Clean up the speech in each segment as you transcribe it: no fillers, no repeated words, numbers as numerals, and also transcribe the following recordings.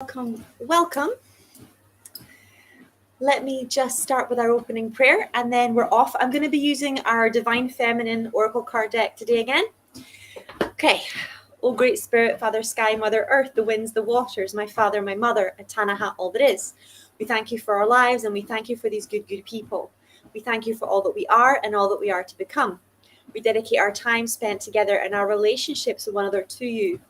Welcome. Let me just start with our opening prayer and then we're off. I'm going to be using our Divine Feminine Oracle card deck today again. Okay. O Great Spirit, Father Sky, Mother Earth, the winds, the waters, my Father, my Mother, Atanaha, all that is. We thank you for our lives and we thank you for these good people. We thank you for all that we are and all that we are to become. We dedicate our time spent together and our relationships with one another to you.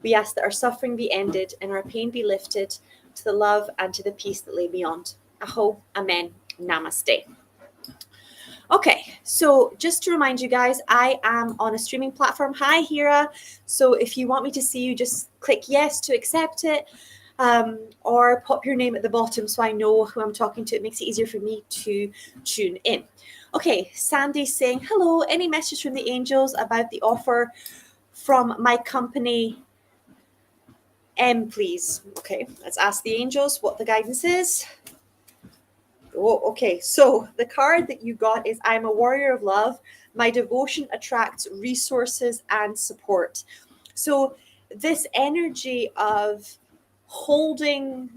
We ask that our suffering be ended and our pain be lifted to the love and to the peace that lay beyond. Aho, Amen, Namaste. Okay, so just to remind you guys, I am on a streaming platform. Hi, Hira. So if you want me to see you, just click yes to accept it, or pop your name at the bottom so I know who I'm talking to. It makes it easier for me to tune in. Okay, Sandy's saying, hello, any message from the angels about the offer from my company? Please. Okay, let's ask the angels what the guidance is. Oh, okay, so the card that you got is I'm a warrior of love. My devotion attracts resources and support. So this energy of holding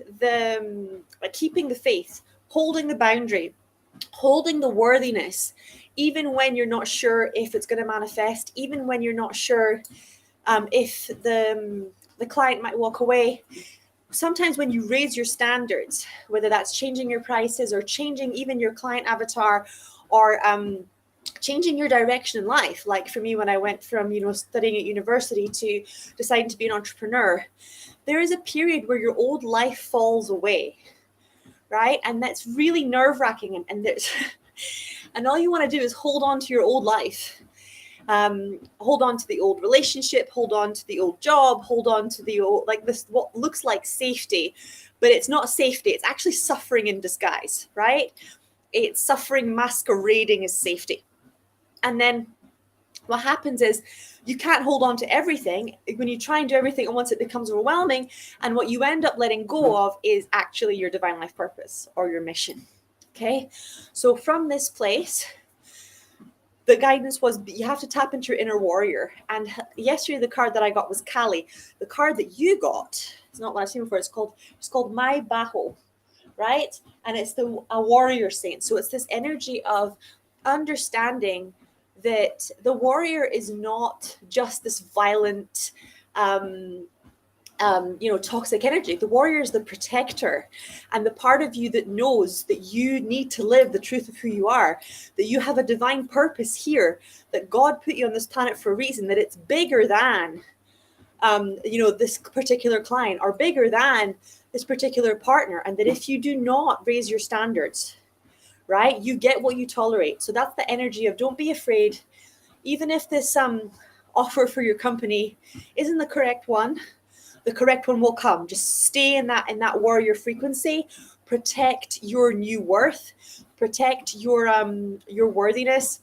keeping the faith, holding the boundary, holding the worthiness, even when you're not sure if it's going to manifest, even when you're not sure if the client might walk away. Sometimes when you raise your standards, whether that's changing your prices or changing even your client avatar or changing your direction in life, like for me when I went from studying at university to deciding to be an entrepreneur, there is a period where your old life falls away, right? And that's really nerve-wracking, and there's and all you want to do is hold on to your old life. Hold on to the old relationship, hold on to the old job, hold on to the old, like this, what looks like safety, but it's not safety. It's actually suffering in disguise, right? It's suffering masquerading as safety. And then what happens is you can't hold on to everything when you try and do everything at once. It becomes overwhelming. And what you end up letting go of is actually your divine life purpose or your mission. Okay. So from this place, the guidance was you have to tap into your inner warrior. And yesterday, the card that I got was Kali. The card that you got, it's not what I've seen before. It's called My Baho, right? And it's a warrior saint. So it's this energy of understanding that the warrior is not just this violent, toxic energy. The warrior is the protector, and the part of you that knows that you need to live the truth of who you are, that you have a divine purpose here, that God put you on this planet for a reason, that it's bigger than, this particular client or bigger than this particular partner. And that if you do not raise your standards, right, you get what you tolerate. So that's the energy of don't be afraid, even if this offer for your company isn't the correct one. The correct one will come. Just stay in that warrior frequency. Protect your new worth. Protect your worthiness.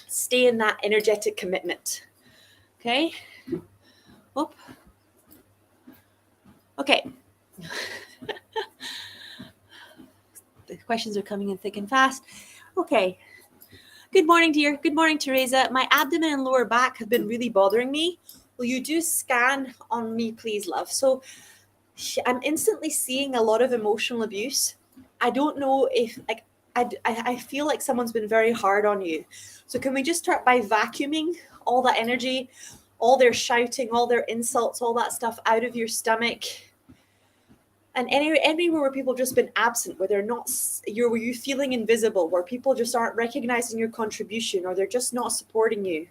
Stay in that energetic commitment. Okay. Oop. Okay. The questions are coming in thick and fast. Okay. Good morning, dear. Good morning, Teresa. My abdomen and lower back have been really bothering me. Will you do scan on me, please, love? So I'm instantly seeing a lot of emotional abuse. I don't know if, I feel like someone's been very hard on you. So can we just start by vacuuming all that energy, all their shouting, all their insults, all that stuff out of your stomach? And anywhere where people have just been absent, where they're not, where you're feeling invisible, where people just aren't recognizing your contribution, or they're just not supporting you.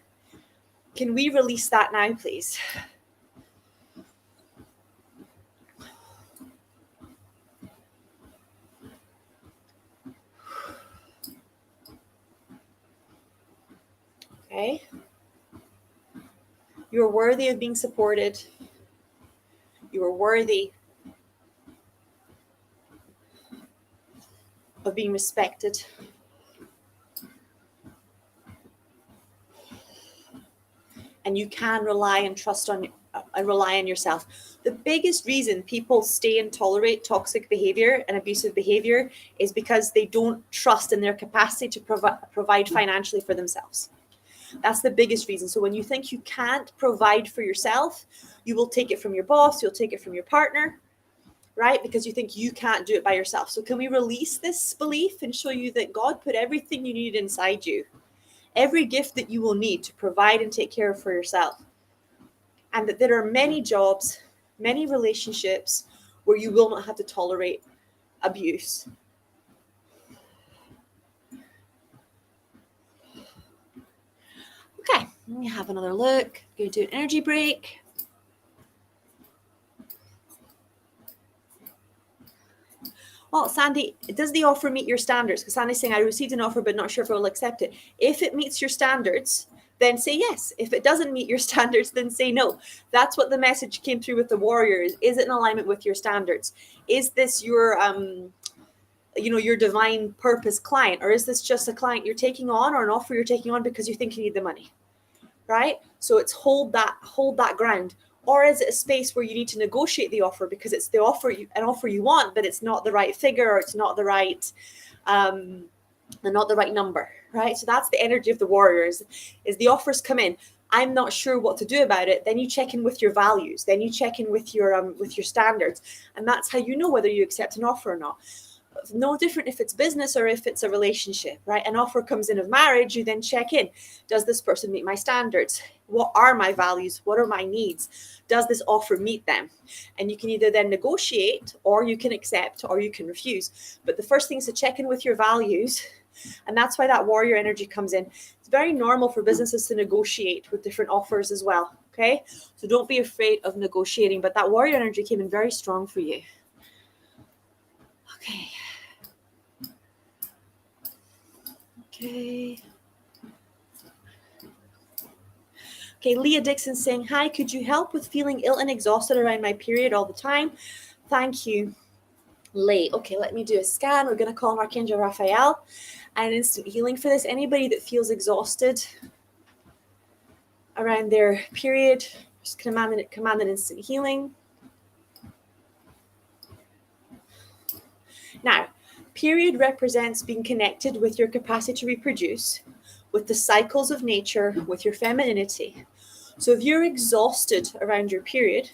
Can we release that now, please? Okay. You are worthy of being supported. You are worthy of being respected. And you can rely and trust on rely on yourself. The biggest reason people stay and tolerate toxic behavior and abusive behavior is because they don't trust in their capacity to provide financially for themselves. That's the biggest reason. So when you think you can't provide for yourself, you will take it from your boss, you'll take it from your partner, right? Because you think you can't do it by yourself. So can we release this belief and show you that God put everything you need inside you, every gift that you will need to provide and take care of for yourself, and that there are many jobs, many relationships where you will not have to tolerate abuse. Okay, let me have another look. I'm going to do an energy break. Well, Sandy, does the offer meet your standards? Because Sandy's saying, I received an offer, but not sure if I will accept it. If it meets your standards, then say yes. If it doesn't meet your standards, then say no. That's what the message came through with the warrior. Is it in alignment with your standards? Is this your, your divine purpose client? Or is this just a client you're taking on or an offer you're taking on because you think you need the money? Right? So it's hold that ground. Or is it a space where you need to negotiate the offer because it's an offer you want, but it's not the right figure or it's not the right number, right? So that's the energy of the warriors. Is the offers come in, I'm not sure what to do about it. Then you check in with your values. Then you check in with your standards, and that's how you know whether you accept an offer or not. No different if it's business or if it's a relationship, right? An offer comes in of marriage, you then check in. Does this person meet my standards? What are my values? What are my needs? Does this offer meet them? And you can either then negotiate, or you can accept, or you can refuse. But the first thing is to check in with your values. And that's why that warrior energy comes in. It's very normal for businesses to negotiate with different offers as well, okay? So don't be afraid of negotiating, but that warrior energy came in very strong for you. Okay. Okay, Leah Dixon saying, hi, could you help with feeling ill and exhausted around my period all the time? Thank you, Leigh. Okay, let me do a scan. We're going to call on Archangel Raphael and instant healing for this. Anybody that feels exhausted around their period, just command an instant healing. Now, period represents being connected with your capacity to reproduce, with the cycles of nature, with your femininity. So if you're exhausted around your period,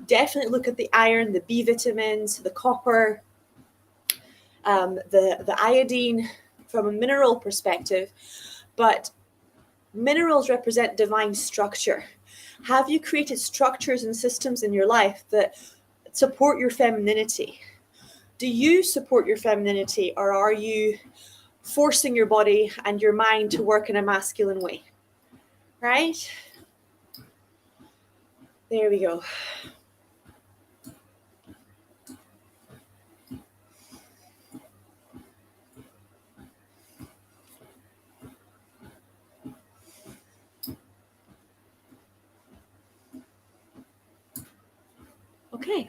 definitely look at the iron, the B vitamins, the copper, the iodine from a mineral perspective. But minerals represent divine structure. Have you created structures and systems in your life that support your femininity? Do you support your femininity, or are you forcing your body and your mind to work in a masculine way? Right? There we go. Okay.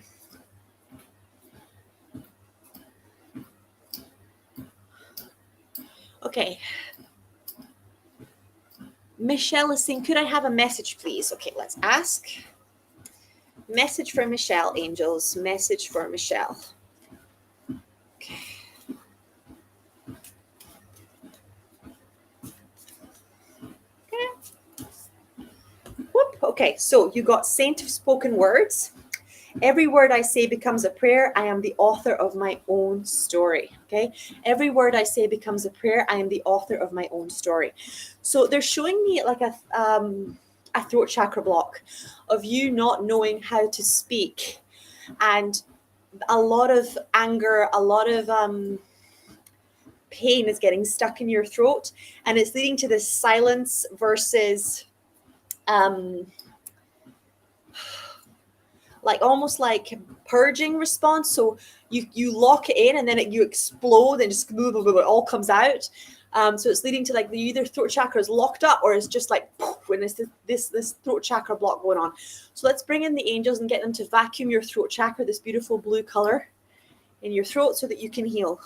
Okay. Michelle is saying, could I have a message, please? Okay, let's ask. Message for Michelle, angels. Message for Michelle. Okay. Whoop. Okay, so you got Saint of Spoken Words. Every word I say becomes a prayer. I am the author of my own story. Okay. Every word I say becomes a prayer. I am the author of my own story. So they're showing me like a throat chakra block of you not knowing how to speak, and a lot of anger, a lot of pain is getting stuck in your throat, and it's leading to this silence versus like almost like purging response. So you lock it in and then you explode and just it all comes out. So it's leading to like the either throat chakra is locked up or it's just like poof, when it's this throat chakra block going on. So let's bring in the angels and get them to vacuum your throat chakra, this beautiful blue color in your throat, so that you can heal.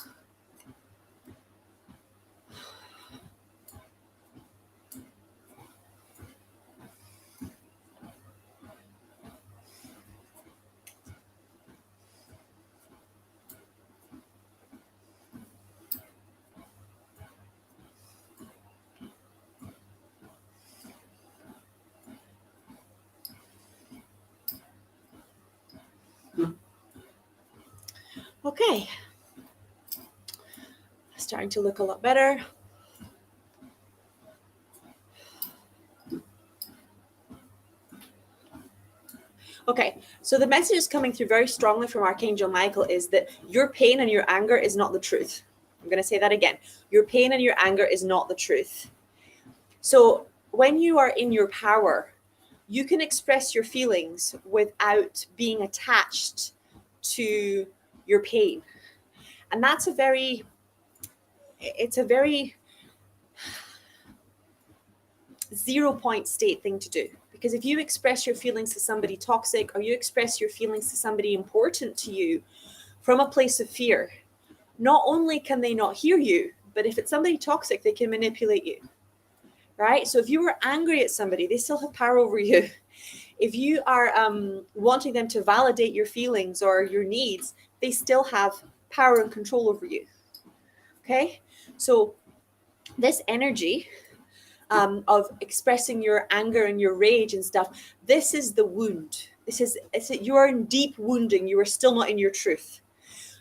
Okay. Starting to look a lot better. Okay, so the message is coming through very strongly from Archangel Michael is that your pain and your anger is not the truth. I'm going to say that again. Your pain and your anger is not the truth. So when you are in your power, you can express your feelings without being attached to your pain. And that's a very 0 point state thing to do. Because if you express your feelings to somebody toxic, or you express your feelings to somebody important to you from a place of fear, not only can they not hear you, but if it's somebody toxic, they can manipulate you, right? So if you were angry at somebody, they still have power over you. If you are wanting them to validate your feelings or your needs, they still have power and control over you. Okay? So this energy of expressing your anger and your rage and stuff, this is the wound. You are in deep wounding. You are still not in your truth.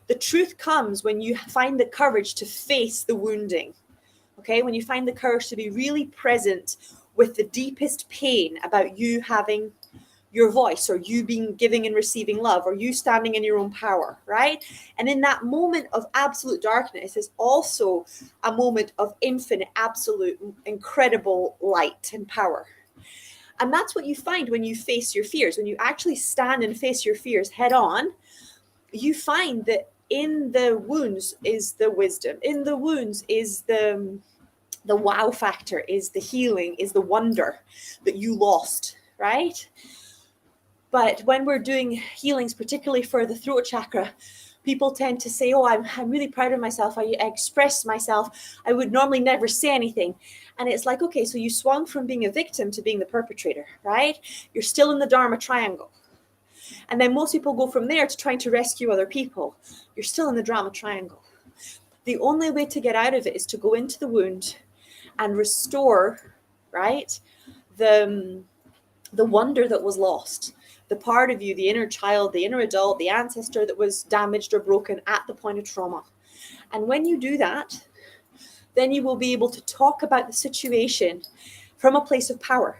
The truth comes when you find the courage to face the wounding. Okay, when you find the courage to be really present with the deepest pain about you having your voice, or you being giving and receiving love, or you standing in your own power, right? And in that moment of absolute darkness is also a moment of infinite, absolute, incredible light and power. And that's what you find when you face your fears. When you actually stand and face your fears head on, you find that in the wounds is the wisdom. In the wounds is the wow factor, is the healing, is the wonder that you lost, right? But when we're doing healings, particularly for the throat chakra, people tend to say, oh, I'm really proud of myself. I expressed myself. I would normally never say anything. And it's like, okay, so you swung from being a victim to being the perpetrator, right? You're still in the Dharma triangle. And then most people go from there to trying to rescue other people. You're still in the drama triangle. The only way to get out of it is to go into the wound and restore, right, the wonder that was lost, the part of you, the inner child, the inner adult, the ancestor that was damaged or broken at the point of trauma. And when you do that, then you will be able to talk about the situation from a place of power,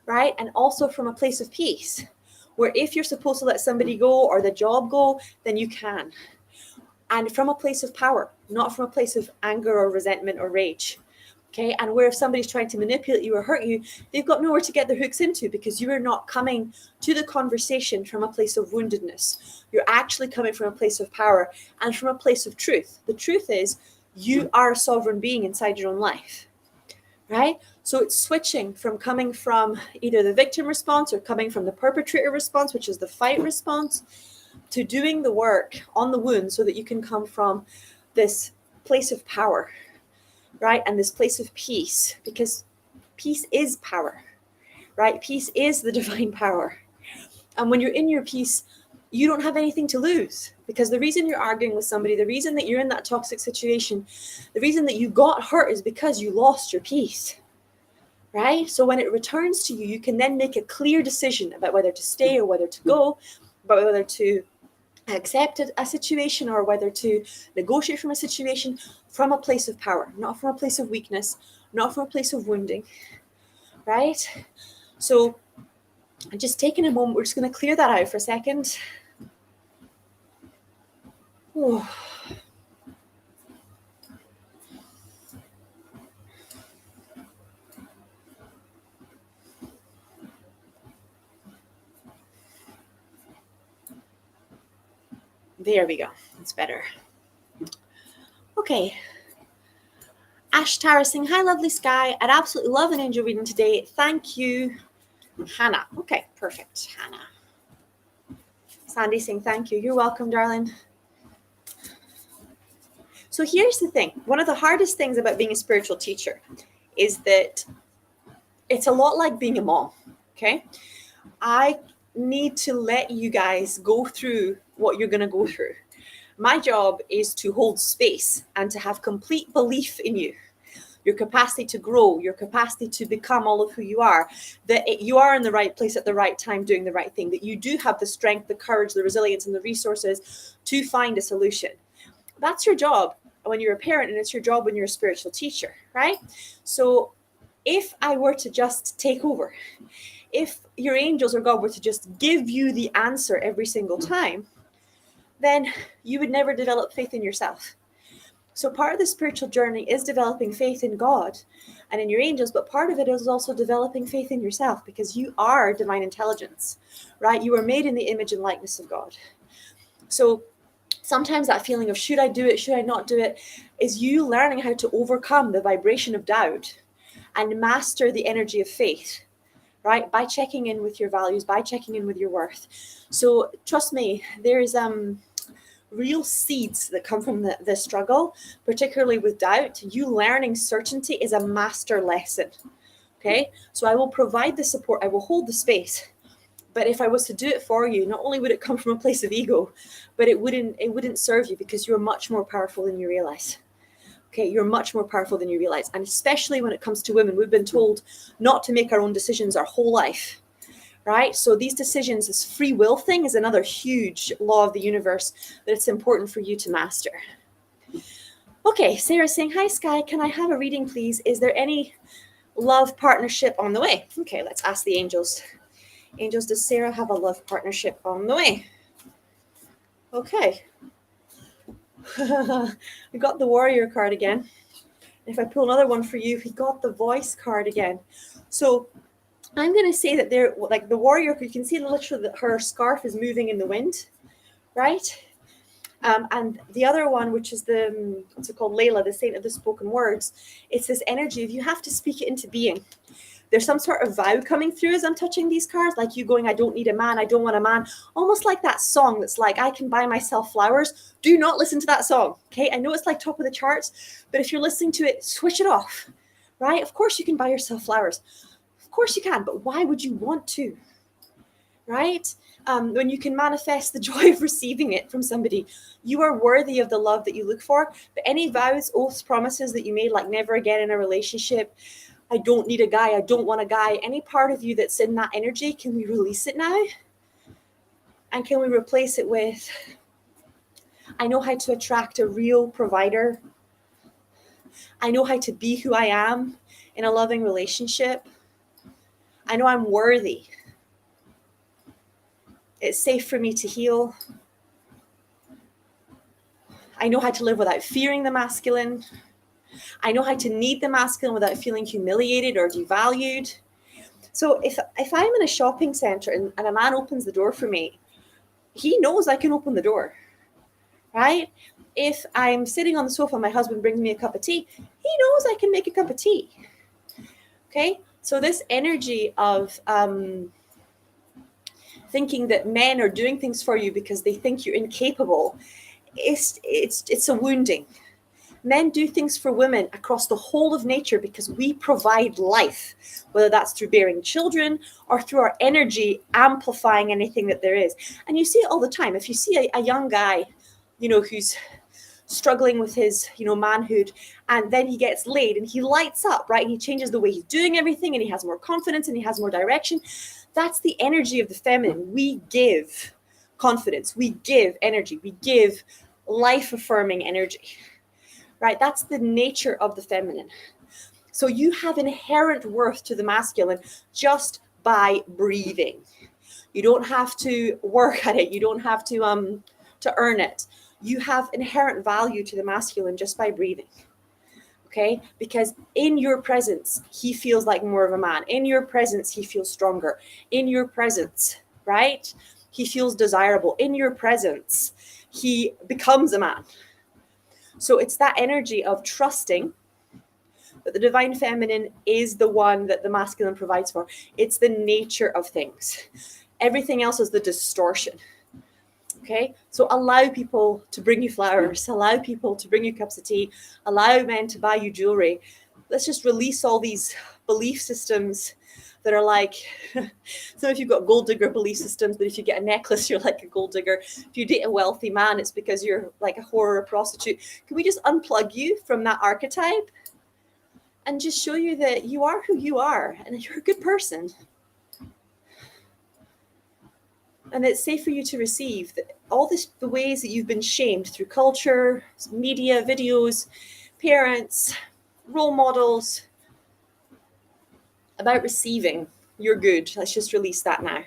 right? And also from a place of peace, where if you're supposed to let somebody go or the job go, then you can. And from a place of power, not from a place of anger or resentment or rage. Okay, and where if somebody's trying to manipulate you or hurt you, they've got nowhere to get their hooks into, because you are not coming to the conversation from a place of woundedness. You're actually coming from a place of power and from a place of truth. The truth is, you are a sovereign being inside your own life, right? So it's switching from coming from either the victim response or coming from the perpetrator response, which is the fight response, to doing the work on the wound so that you can come from this place of power, right? And this place of peace, because peace is power, right? Peace is the divine power. And when you're in your peace, you don't have anything to lose, because the reason you're arguing with somebody, the reason that you're in that toxic situation, the reason that you got hurt is because you lost your peace, right? So when it returns to you, you can then make a clear decision about whether to stay or whether to go, about whether to accept a situation or whether to negotiate from a situation from a place of power, not from a place of weakness, not from a place of wounding, right? So just taking a moment, we're just going to clear that out for a second. Oh. There we go. That's better. Okay. Ash Tara saying, hi, lovely Sky. I'd absolutely love an angel reading today. Thank you, Hannah. Okay, perfect. Hannah. Sandy saying, thank you. You're welcome, darling. So here's the thing. One of the hardest things about being a spiritual teacher is that it's a lot like being a mom, okay? I need to let you guys go through what you're going to go through. My job is to hold space and to have complete belief in you your capacity to grow, your capacity to become all of who you are, that you are in the right place at the right time doing the right thing, that you do have the strength, the courage, the resilience, and the resources to find a solution. That's your job when you're a parent, and it's your job when you're a spiritual teacher, right? So if I were to just take over, if your angels or God were to just give you the answer every single time, then you would never develop faith in yourself. So part of the spiritual journey is developing faith in God and in your angels, but part of it is also developing faith in yourself, because you are divine intelligence, right? You are made in the image and likeness of God. So sometimes that feeling of should I do it, should I not do it, is you learning how to overcome the vibration of doubt and master the energy of faith, right? By checking in with your values, by checking in with your worth. So trust me, there is real seeds that come from the struggle, particularly with doubt. You learning certainty is a master lesson. Okay, so I will provide the support, I will hold the space. But if I was to do it for you, not only would it come from a place of ego, but it wouldn't serve you, because you're much more powerful than you realize. Okay, you're much more powerful than you realize. And especially when it comes to women, we've been told not to make our own decisions our whole life, right? So these decisions, this free will thing, is another huge law of the universe that it's important for you to master. Okay, Sarah's saying, hi, Sky, can I have a reading, please? Is there any love partnership on the way? Okay, let's ask the angels. Angels, does Sarah have a love partnership on the way? Okay. We got the warrior card again. If I pull another one for you, we got the voice card again. So I'm going to say that they're like the warrior. You can see literally that her scarf is moving in the wind, right? And the other one, which is the, what's it called, Layla, the saint of the spoken words, it's this energy of you have to speak it into being. There's some sort of vow coming through as I'm touching these cards, like you going, I don't need a man, I don't want a man. Almost like that song that's like, I can buy myself flowers. Do not listen to that song, okay? I know it's like top of the charts, but if you're listening to it, switch it off, right? Of course you can buy yourself flowers. Of course you can, but why would you want to, right? When you can manifest the joy of receiving it from somebody, you are worthy of the love that you look for. But any vows, oaths, promises that you made, like never again in a relationship, I don't need a guy, I don't want a guy, any part of you that's in that energy, can we release it now? And can we replace it with, I know how to attract a real provider. I know how to be who I am in a loving relationship. I know I'm worthy. It's safe for me to heal. I know how to live without fearing the masculine. I know how to need the masculine without feeling humiliated or devalued. So if I'm in a shopping center and a man opens the door for me, he knows I can open the door, right? If I'm sitting on the sofa and my husband brings me a cup of tea, he knows I can make a cup of tea. Okay? So this energy of thinking that men are doing things for you because they think you're incapable, it's a wounding. Men do things for women across the whole of nature because we provide life, whether that's through bearing children or through our energy amplifying anything that there is. And you see it all the time. If you see a young guy, who's struggling with his, manhood, and then he gets laid and he lights up, right? And he changes the way he's doing everything, and he has more confidence and he has more direction. That's the energy of the feminine. We give confidence, we give energy, we give life-affirming energy. Right? That's the nature of the feminine. So you have inherent worth to the masculine just by breathing. You don't have to work at it. You don't have to earn it. You have inherent value to the masculine just by breathing. Okay? Because in your presence, he feels like more of a man. In your presence, he feels stronger. In your presence, right? He feels desirable. In your presence, he becomes a man. So it's that energy of trusting that the divine feminine is the one that the masculine provides for. It's the nature of things. Everything else is the distortion. Okay? So allow people to bring you flowers. Allow people to bring you cups of tea. Allow men to buy you jewelry. Let's just release all these belief systems that are like, some of you've got gold digger belief systems, that if you get a necklace, you're like a gold digger. If you date a wealthy man, it's because you're like a whore or a prostitute. Can we just unplug you from that archetype? and just show you that you are who you are and you're a good person. And it's safe for you to receive all the ways that you've been shamed through culture, media, videos, parents, role models, about receiving. You're good. Let's just release that now.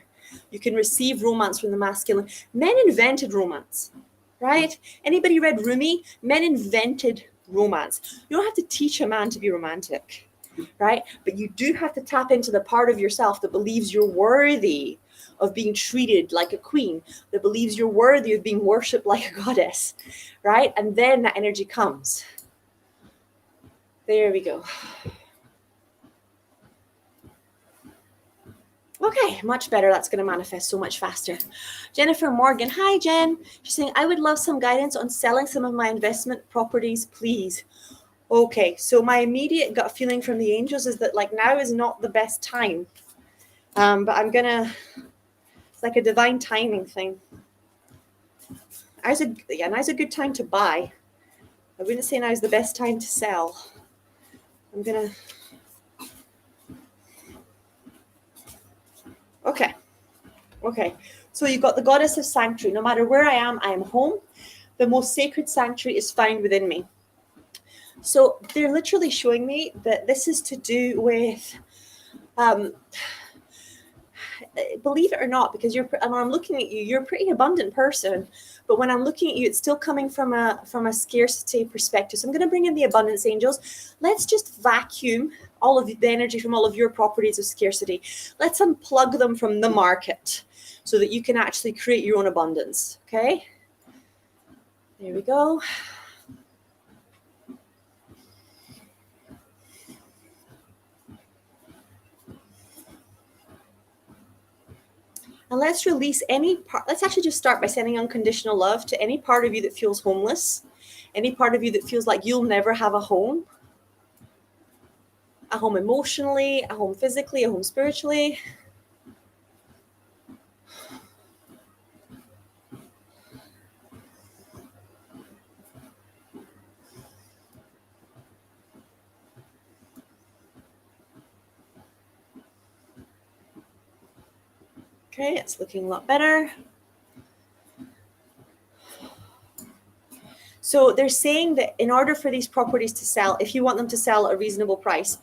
You can receive romance from the masculine. Men invented romance, right? Anybody read Rumi? Men invented romance. You don't have to teach a man to be romantic, right? But you do have to tap into the part of yourself that believes you're worthy of being treated like a queen, that believes you're worthy of being worshipped like a goddess, right? And then that energy comes. There we go. Okay, much better. That's going to manifest so much faster. Jennifer Morgan. Hi, Jen. She's saying, I would love some guidance on selling some of my investment properties, please. Okay, so my immediate gut feeling from the angels is that like now is not the best time. But I'm going to, it's like a divine timing thing. Now's a good time to buy. I wouldn't say now's the best time to sell. I'm going to, Okay, so you've got the goddess of sanctuary. No matter where I am home. The most sacred sanctuary is found within me. So they're literally showing me that this is to do with, believe it or not, because when I'm looking at you, you're a pretty abundant person. But when I'm looking at you, it's still coming from a scarcity perspective. So I'm going to bring in the abundance angels. Let's just vacuum all of the energy from all of your properties of scarcity. Let's unplug them from the market so that you can actually create your own abundance. Okay? There we go. And let's release any part. Let's actually just start by sending unconditional love to any part of you that feels homeless, any part of you that feels like you'll never have a home emotionally, a home physically, a home spiritually. Okay, it's looking a lot better. So they're saying that in order for these properties to sell, if you want them to sell at a reasonable price,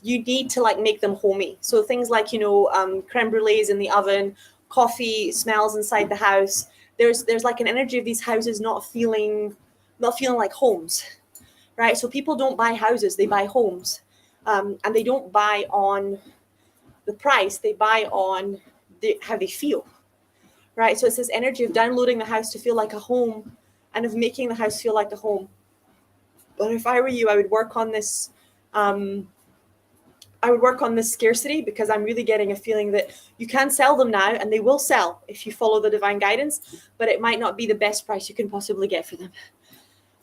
you need to like make them homey. So things like, creme brulees in the oven, coffee smells inside the house. There's like an energy of these houses not feeling like homes, right? So people don't buy houses, they buy homes, and they don't buy on the price, they buy on how they feel, right? So it's this energy of downloading the house to feel like a home and of making the house feel like a home. But if I were you, I would work on this. Scarcity, because I'm really getting a feeling that you can sell them now and they will sell if you follow the divine guidance, but it might not be the best price you can possibly get for them.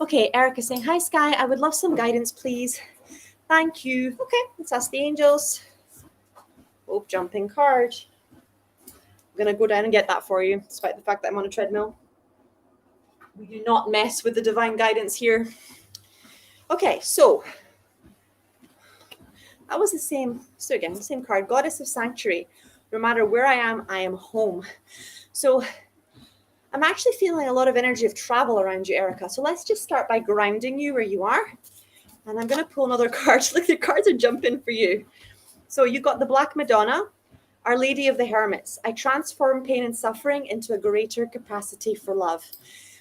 Okay, Erica saying, hi, Sky. I would love some guidance, please. Thank you. Okay, let's ask the angels. Oh, jumping card. I'm going to go down and get that for you, despite the fact that I'm on a treadmill. We do not mess with the divine guidance here. Okay, so that was the same. So again, the same card, Goddess of Sanctuary. No matter where I am home. So I'm actually feeling a lot of energy of travel around you, Erica. So let's just start by grounding you where you are. And I'm going to pull another card. Look, the cards are jumping for you. So you got the Black Madonna, Our Lady of the Hermits. I transform pain and suffering into a greater capacity for love.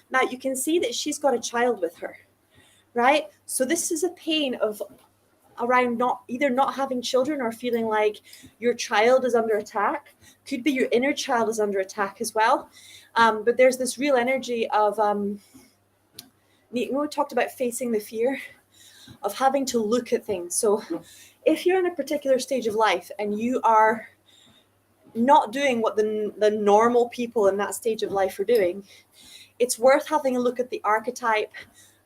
Now you can see that she's got a child with her, right? So this is a pain of around not having children or feeling like your child is under attack. Could be your inner child is under attack as well. But there's this real energy of, we talked about facing the fear of having to look at things. So if you're in a particular stage of life and you are not doing what the normal people in that stage of life are doing, it's worth having a look at the archetype,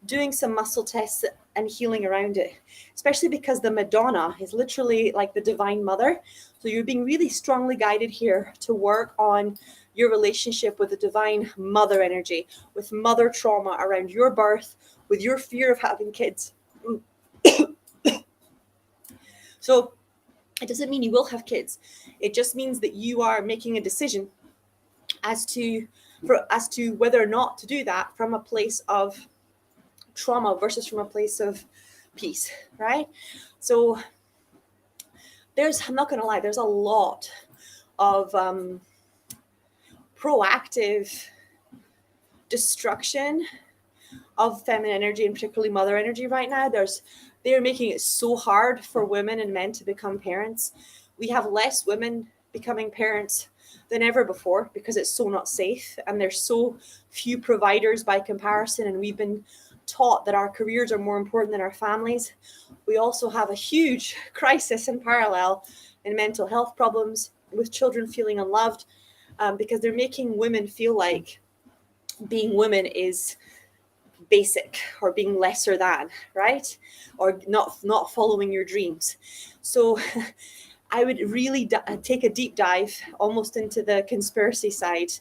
doing some muscle tests and healing around it, especially because the Madonna is literally like the divine mother. So you're being really strongly guided here to work on your relationship with the divine mother energy, with mother trauma around your birth, with your fear of having kids. So it doesn't mean you will have kids. It just means that you are making a decision as to whether or not to do that from a place of trauma versus from a place of peace, right? So I'm not going to lie, there's a lot of proactive destruction of feminine energy, and particularly mother energy right now. They're making it so hard for women and men to become parents. We have less women becoming parents than ever before because it's so not safe, and there's so few providers by comparison, and we've been taught that our careers are more important than our families. We also have a huge crisis in parallel in mental health problems with children feeling unloved, because they're making women feel like being women is basic or being lesser than, right? Or not following your dreams. So I would really take a deep dive almost into the conspiracy side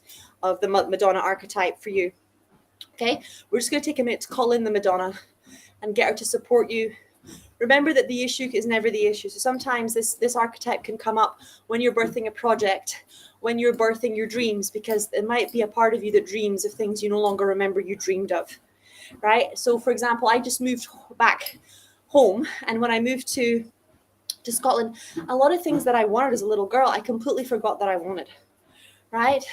of the Madonna archetype for you. Okay, we're just going to take a minute to call in the Madonna and get her to support you. Remember that the issue is never the issue. So sometimes this archetype can come up when you're birthing a project, when you're birthing your dreams, because it might be a part of you that dreams of things you no longer remember you dreamed of, right? So for example, I just moved back home, and when I moved to Scotland, a lot of things that I wanted as a little girl, I completely forgot that I wanted, right?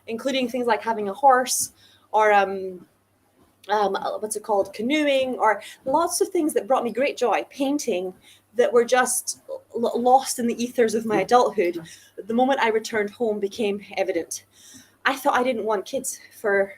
Including things like having a horse, or what's it called, canoeing, or lots of things that brought me great joy, painting, that were just lost in the ethers of my adulthood. The moment I returned home became evident. I thought I didn't want kids for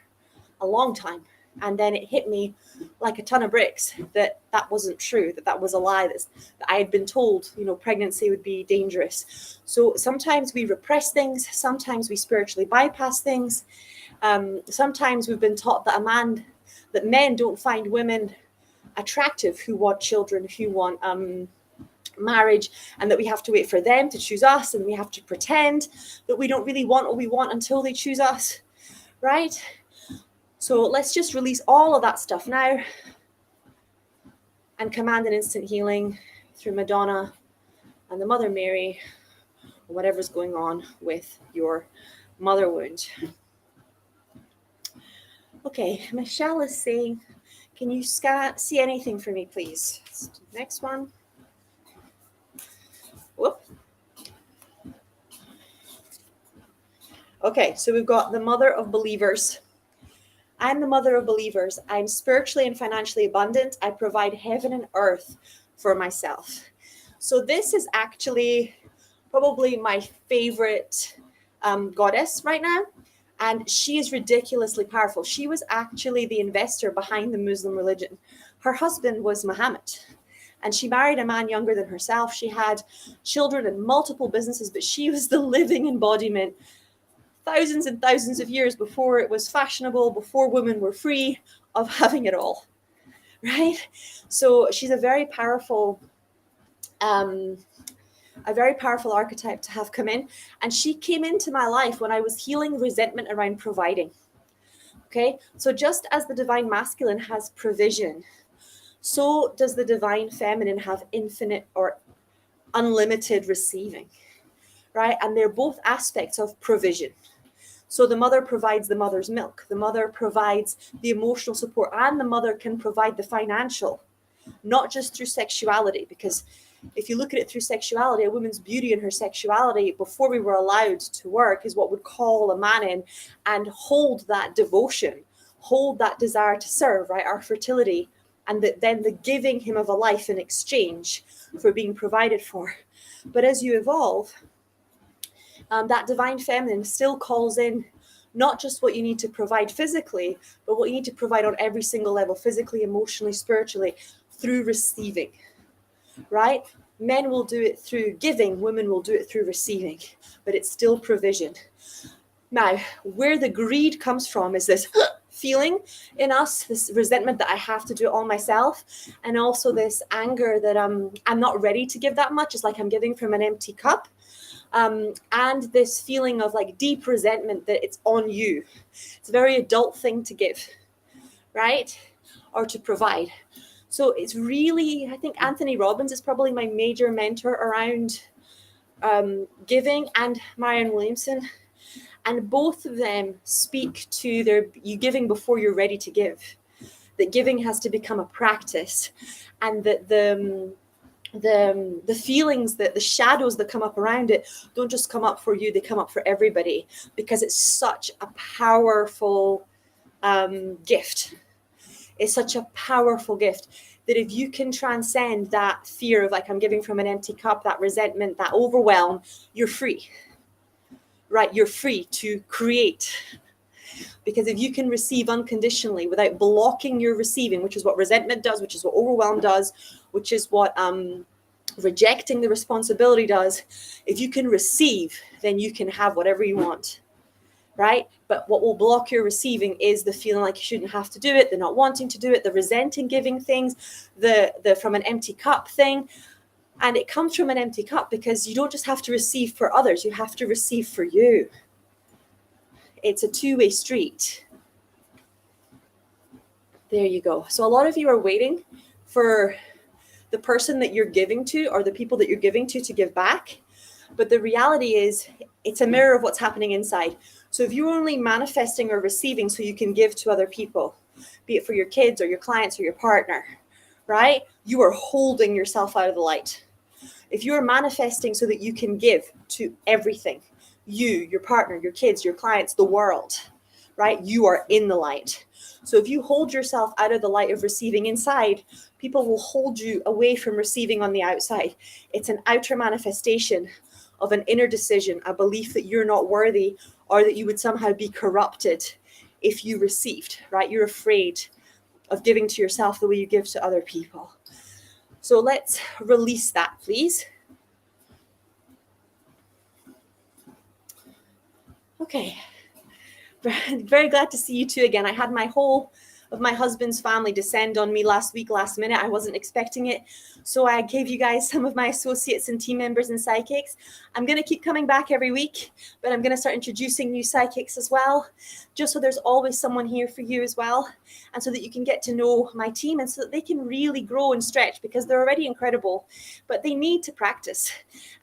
a long time, and then it hit me like a ton of bricks that wasn't true, that was a lie, that I had been told, pregnancy would be dangerous. So sometimes we repress things, sometimes we spiritually bypass things. Sometimes we've been taught that men don't find women attractive who want children, who want marriage, and that we have to wait for them to choose us, and we have to pretend that we don't really want what we want until they choose us, right? So let's just release all of that stuff now and command an instant healing through Madonna and the Mother Mary, or whatever's going on with your mother wound. Okay, Michelle is saying, can you see anything for me, please? Next one. Whoop. Okay, so we've got the Mother of Believers. I'm the mother of believers. I'm spiritually and financially abundant. I provide heaven and earth for myself. So this is actually probably my favorite goddess right now. And she is ridiculously powerful. She was actually the investor behind the Muslim religion. Her husband was Muhammad, and she married a man younger than herself. She had children and multiple businesses, but she was the living embodiment thousands and thousands of years before it was fashionable, before women were free, of having it all, right? So she's a very powerful archetype to have come in. And she came into my life when I was healing resentment around providing. Okay, so just as the divine masculine has provision, so does the divine feminine have infinite or unlimited receiving, right? And they're both aspects of provision. So the mother provides the mother's milk, the mother provides the emotional support, and the mother can provide the financial, not just through sexuality. Because if you look at it through sexuality, a woman's beauty and her sexuality before we were allowed to work is what would call a man in and hold that devotion, hold that desire to serve, right? Our fertility, and then the giving him of a life in exchange for being provided for. But as you evolve, that divine feminine still calls in not just what you need to provide physically, but what you need to provide on every single level, physically, emotionally, spiritually, through receiving, right? Men will do it through giving, women will do it through receiving, but it's still provision. Now, where the greed comes from is this feeling in us, this resentment that I have to do it all myself, and also this anger that I'm not ready to give that much. It's like I'm giving from an empty cup. And this feeling of like deep resentment that it's on you. It's a very adult thing to give, right? Or to provide. So it's really, I think Anthony Robbins is probably my major mentor around giving, and Marianne Williamson. And both of them speak to you giving before you're ready to give. That giving has to become a practice, and that the feelings, that the shadows that come up around it don't just come up for you, they come up for everybody, because it's such a powerful gift. It's such a powerful gift that if you can transcend that fear of like, I'm giving from an empty cup, that resentment, that overwhelm, you're free, right? You're free to create. Because if you can receive unconditionally without blocking your receiving, which is what resentment does, which is what overwhelm does, which is what rejecting the responsibility does, if you can receive, then you can have whatever you want, right? But what will block your receiving is the feeling like you shouldn't have to do it, the not wanting to do it, the resenting giving things, the from an empty cup thing. And it comes from an empty cup because you don't just have to receive for others, you have to receive for you. It's a two-way street. There you go. So a lot of you are waiting for the person that you're giving to, or the people that you're giving to give back. But the reality is it's a mirror of what's happening inside. So if you're only manifesting or receiving so you can give to other people, be it for your kids or your clients or your partner, right? You are holding yourself out of the light. If you're manifesting so that you can give to everything, you, your partner, your kids, your clients, the world, right? You are in the light. So if you hold yourself out of the light of receiving inside, people will hold you away from receiving on the outside. It's an outer manifestation of an inner decision, a belief that you're not worthy, or that you would somehow be corrupted if you received, right? You're afraid of giving to yourself the way you give to other people. So let's release that, please. Okay. Very glad to see you two again. I had my whole of my husband's family descend on me last week, last minute. I wasn't expecting it. So I gave you guys some of my associates and team members and psychics. I'm going to keep coming back every week, but I'm going to start introducing new psychics as well, just so there's always someone here for you as well. And so that you can get to know my team and so that they can really grow and stretch, because they're already incredible, but they need to practice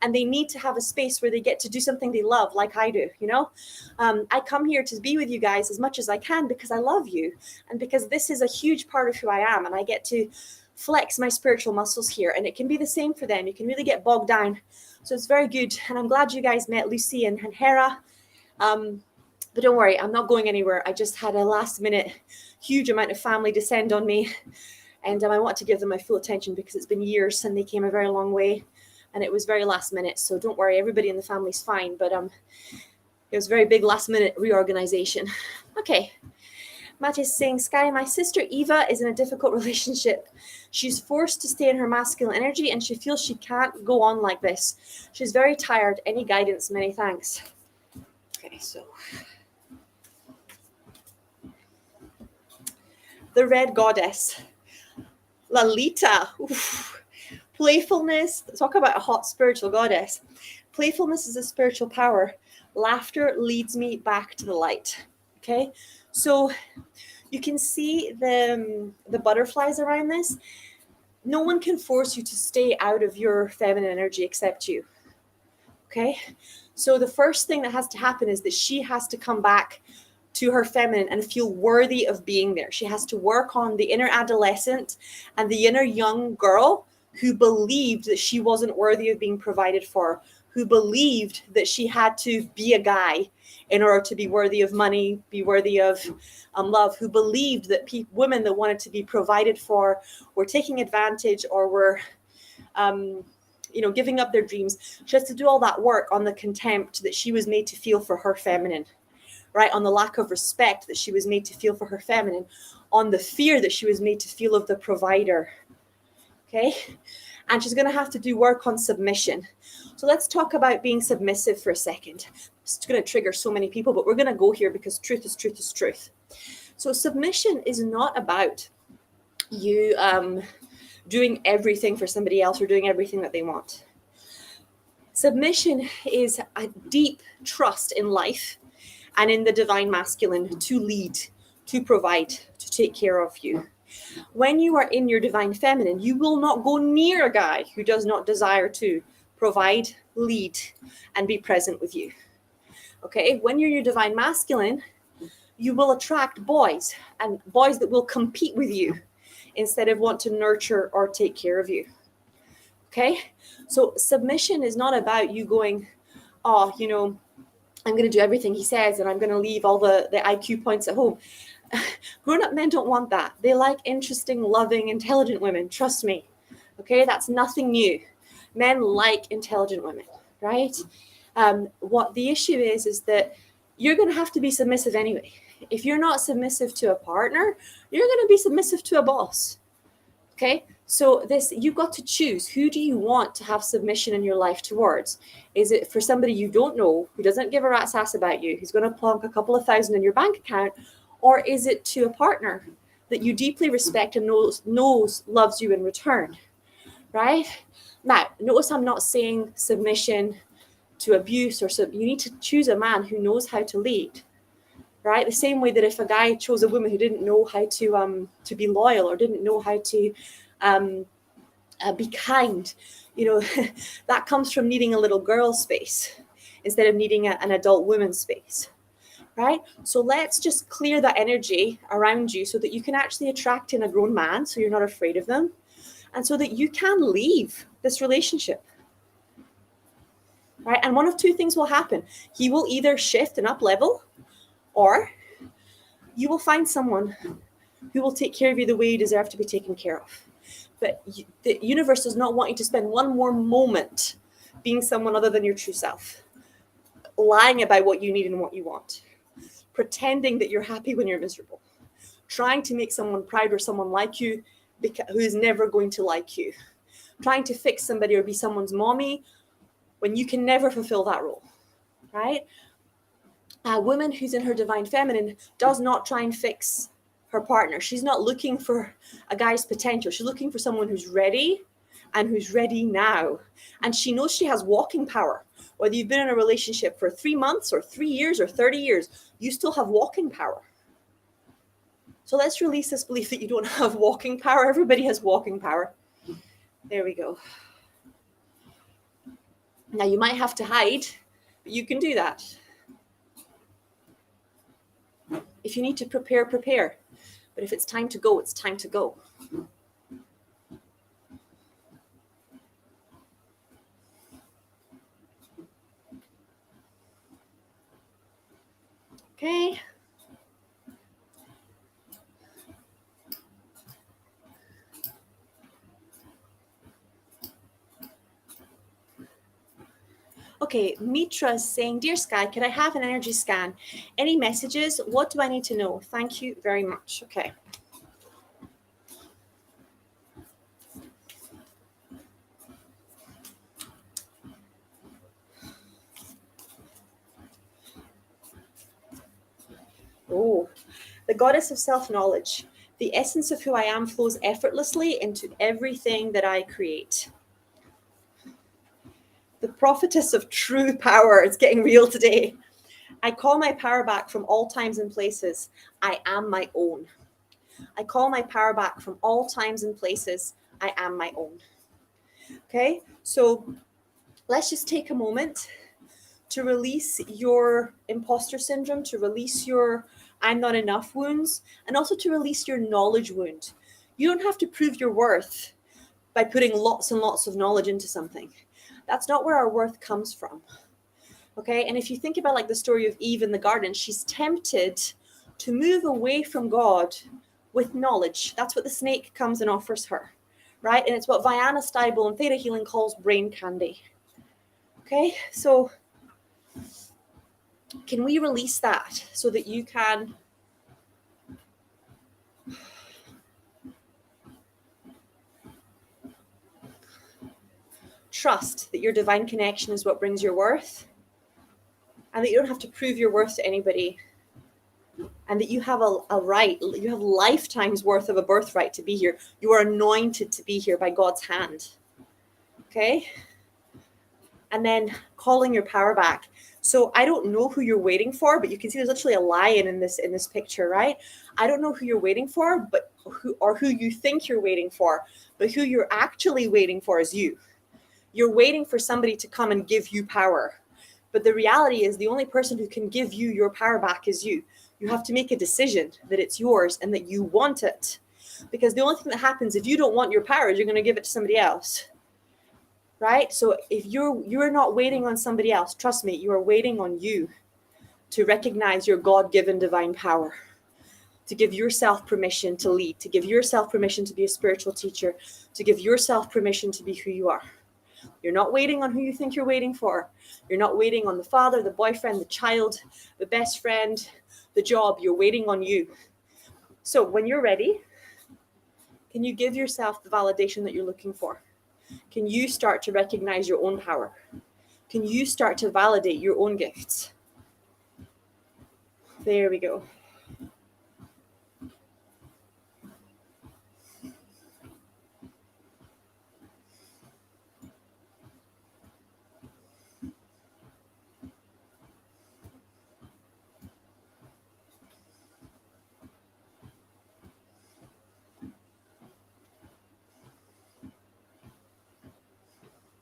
and they need to have a space where they get to do something they love, like I do, you know? I come here to be with you guys as much as I can because I love you and because this is a huge part of who I am, and I get to flex my spiritual muscles here, and it can be the same for them. You can really get bogged down. So it's very good. And I'm glad you guys met Lucy and Hera. But don't worry, I'm not going anywhere. I just had a last minute, huge amount of family descend on me. And I want to give them my full attention because it's been years and they came a very long way and it was very last minute. So don't worry, everybody in the family's fine. But it was very big last minute reorganization. Okay. Matt is saying, Sky, my sister Eva is in a difficult relationship. She's forced to stay in her masculine energy and she feels she can't go on like this. She's very tired. Any guidance? Many thanks. Okay, so the red goddess, Lalita. Oof. Playfulness. Talk about a hot spiritual goddess. Playfulness is a spiritual power. Laughter leads me back to the light. Okay, so you can see the butterflies around this. No one can force you to stay out of your feminine energy except you. Okay, so the first thing that has to happen is that she has to come back to her feminine and feel worthy of being there. She has to work on the inner adolescent and the inner young girl who believed that she wasn't worthy of being provided for, who believed that she had to be a guy in order to be worthy of money, be worthy of love, who believed that women that wanted to be provided for were taking advantage or were giving up their dreams. She has to do all that work on the contempt that she was made to feel for her feminine, right? On the lack of respect that she was made to feel for her feminine, on the fear that she was made to feel of the provider. Okay. And she's going to have to do work on submission. So let's talk about being submissive for a second. It's going to trigger so many people, but we're going to go here because truth is truth is truth. So submission is not about you doing everything for somebody else or doing everything that they want. Submission is a deep trust in life and in the divine masculine to lead, to provide, to take care of you. When you are in your divine feminine, you will not go near a guy who does not desire to provide, lead, and be present with you. Okay, when you're your divine masculine, you will attract boys, and boys that will compete with you instead of want to nurture or take care of you. Okay, so submission is not about you going, oh, you know, I'm going to do everything he says and I'm going to leave all the IQ points at home. Grown-up men don't want that. They like interesting, loving, intelligent women. Trust me. Okay, that's nothing new. Men like intelligent women, right? What the issue is that you're going to have to be submissive anyway. If you're not submissive to a partner, you're going to be submissive to a boss. Okay, so this, you've got to choose, who do you want to have submission in your life towards? Is it for somebody you don't know, who doesn't give a rat's ass about you, who's going to plonk a couple of thousand in your bank account? Or is it to a partner that you deeply respect and knows loves you in return, right? Now, notice I'm not saying submission to abuse, or you need to choose a man who knows how to lead, right? The same way that if a guy chose a woman who didn't know how to be loyal, or didn't know how to be kind, you know, that comes from needing a little girl space instead of needing an adult woman space, right? So let's just clear that energy around you so that you can actually attract in a grown man, so you're not afraid of them, and so that you can leave this relationship. Right? And one of two things will happen. He will either shift and up level, or you will find someone who will take care of you the way you deserve to be taken care of. But the universe does not want you to spend one more moment being someone other than your true self, lying about what you need and what you want, pretending that you're happy when you're miserable, trying to make someone proud or someone like you who is never going to like you, trying to fix somebody or be someone's mommy when you can never fulfill that role, right? A woman who's in her divine feminine does not try and fix her partner. She's not looking for a guy's potential. She's looking for someone who's ready and who's ready now. And she knows she has walking power. Whether you've been in a relationship for 3 months or 3 years or 30 years, you still have walking power. So let's release this belief that you don't have walking power. Everybody has walking power. There we go. Now, you might have to hide, but you can do that. If you need to prepare, prepare. But if it's time to go, it's time to go. Okay. Okay, Mitra is saying, Dear Sky, can I have an energy scan? Any messages? What do I need to know? Thank you very much. Okay. Oh, the goddess of self-knowledge. The essence of who I am flows effortlessly into everything that I create. The prophetess of true power is getting real today. I call my power back from all times and places. I am my own. I call my power back from all times and places. I am my own. Okay, so let's just take a moment to release your imposter syndrome, to release your I'm not enough wounds, and also to release your knowledge wound. You don't have to prove your worth by putting lots and lots of knowledge into something. That's not where our worth comes from. Okay, and if you think about like the story of Eve in the garden, she's tempted to move away from God with knowledge. That's what the snake comes and offers her, right? And it's what Vianna Steibel and Theta Healing calls brain candy. Okay, so can we release that so that you can trust that your divine connection is what brings your worth, and that you don't have to prove your worth to anybody, and that you have a right, you have lifetimes worth of a birthright to be here. You are anointed to be here by God's hand. Okay? And then calling your power back. So I don't know who you're waiting for, but you can see there's literally a lion in this picture, right? I don't know who you're waiting for, but who you think you're waiting for, but who you're actually waiting for is you. You're waiting for somebody to come and give you power. But the reality is the only person who can give you your power back is you. You have to make a decision that it's yours and that you want it. Because the only thing that happens if you don't want your power is you're going to give it to somebody else. Right? So if you're not waiting on somebody else, trust me, you are waiting on you to recognize your God-given divine power, to give yourself permission to lead, to give yourself permission to be a spiritual teacher, to give yourself permission to be who you are. You're not waiting on who you think you're waiting for. You're not waiting on the father, the boyfriend, the child, the best friend, the job. You're waiting on you. So when you're ready, can you give yourself the validation that you're looking for? Can you start to recognize your own power? Can you start to validate your own gifts? There we go.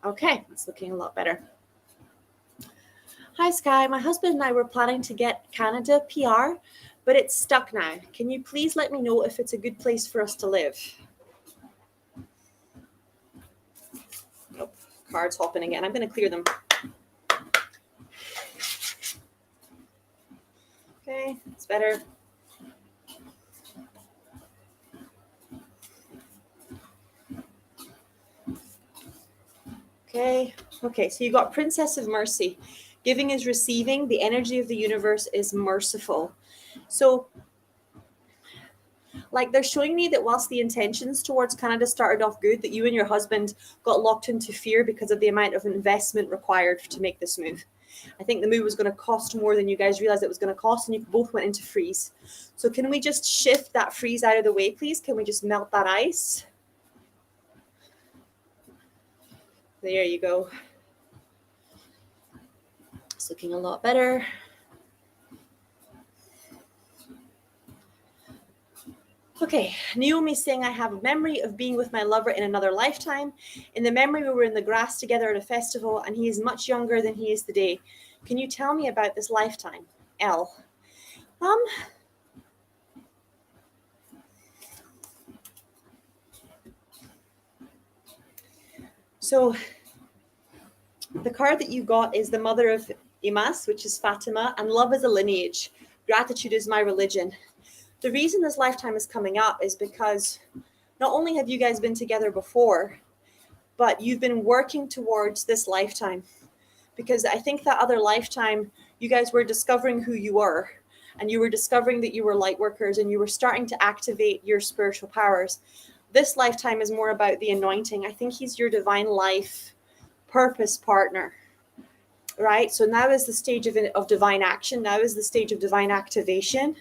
Okay, it's looking a lot better. Hi, Sky. My husband and I were planning to get Canada PR, but it's stuck now. Can you please let me know if it's a good place for us to live? Nope, cards hopping again. I'm going to clear them. Okay, it's better. Okay, so you got Princess of Mercy. Giving is receiving. The energy of the universe is merciful. So, like, they're showing me that whilst the intentions towards Canada started off good, that you and your husband got locked into fear because of the amount of investment required to make this move. I think the move was going to cost more than you guys realized it was going to cost, and you both went into freeze. So can we just shift that freeze out of the way, please? Can we just melt that ice? There you go. It's looking a lot better. Okay, Naomi's saying, I have a memory of being with my lover in another lifetime. In the memory, we were in the grass together at a festival, and he is much younger than he is today. Can you tell me about this lifetime? L. So the card that you got is the mother of Imas, which is Fatima, and love is a lineage. Gratitude is my religion. The reason this lifetime is coming up is because not only have you guys been together before, but you've been working towards this lifetime. Because I think that other lifetime, you guys were discovering who you were, and you were discovering that you were light workers, and you were starting to activate your spiritual powers. This lifetime is more about the anointing. I think he's your divine life purpose partner. Right? So now is the stage of divine action. Now is the stage of divine activation.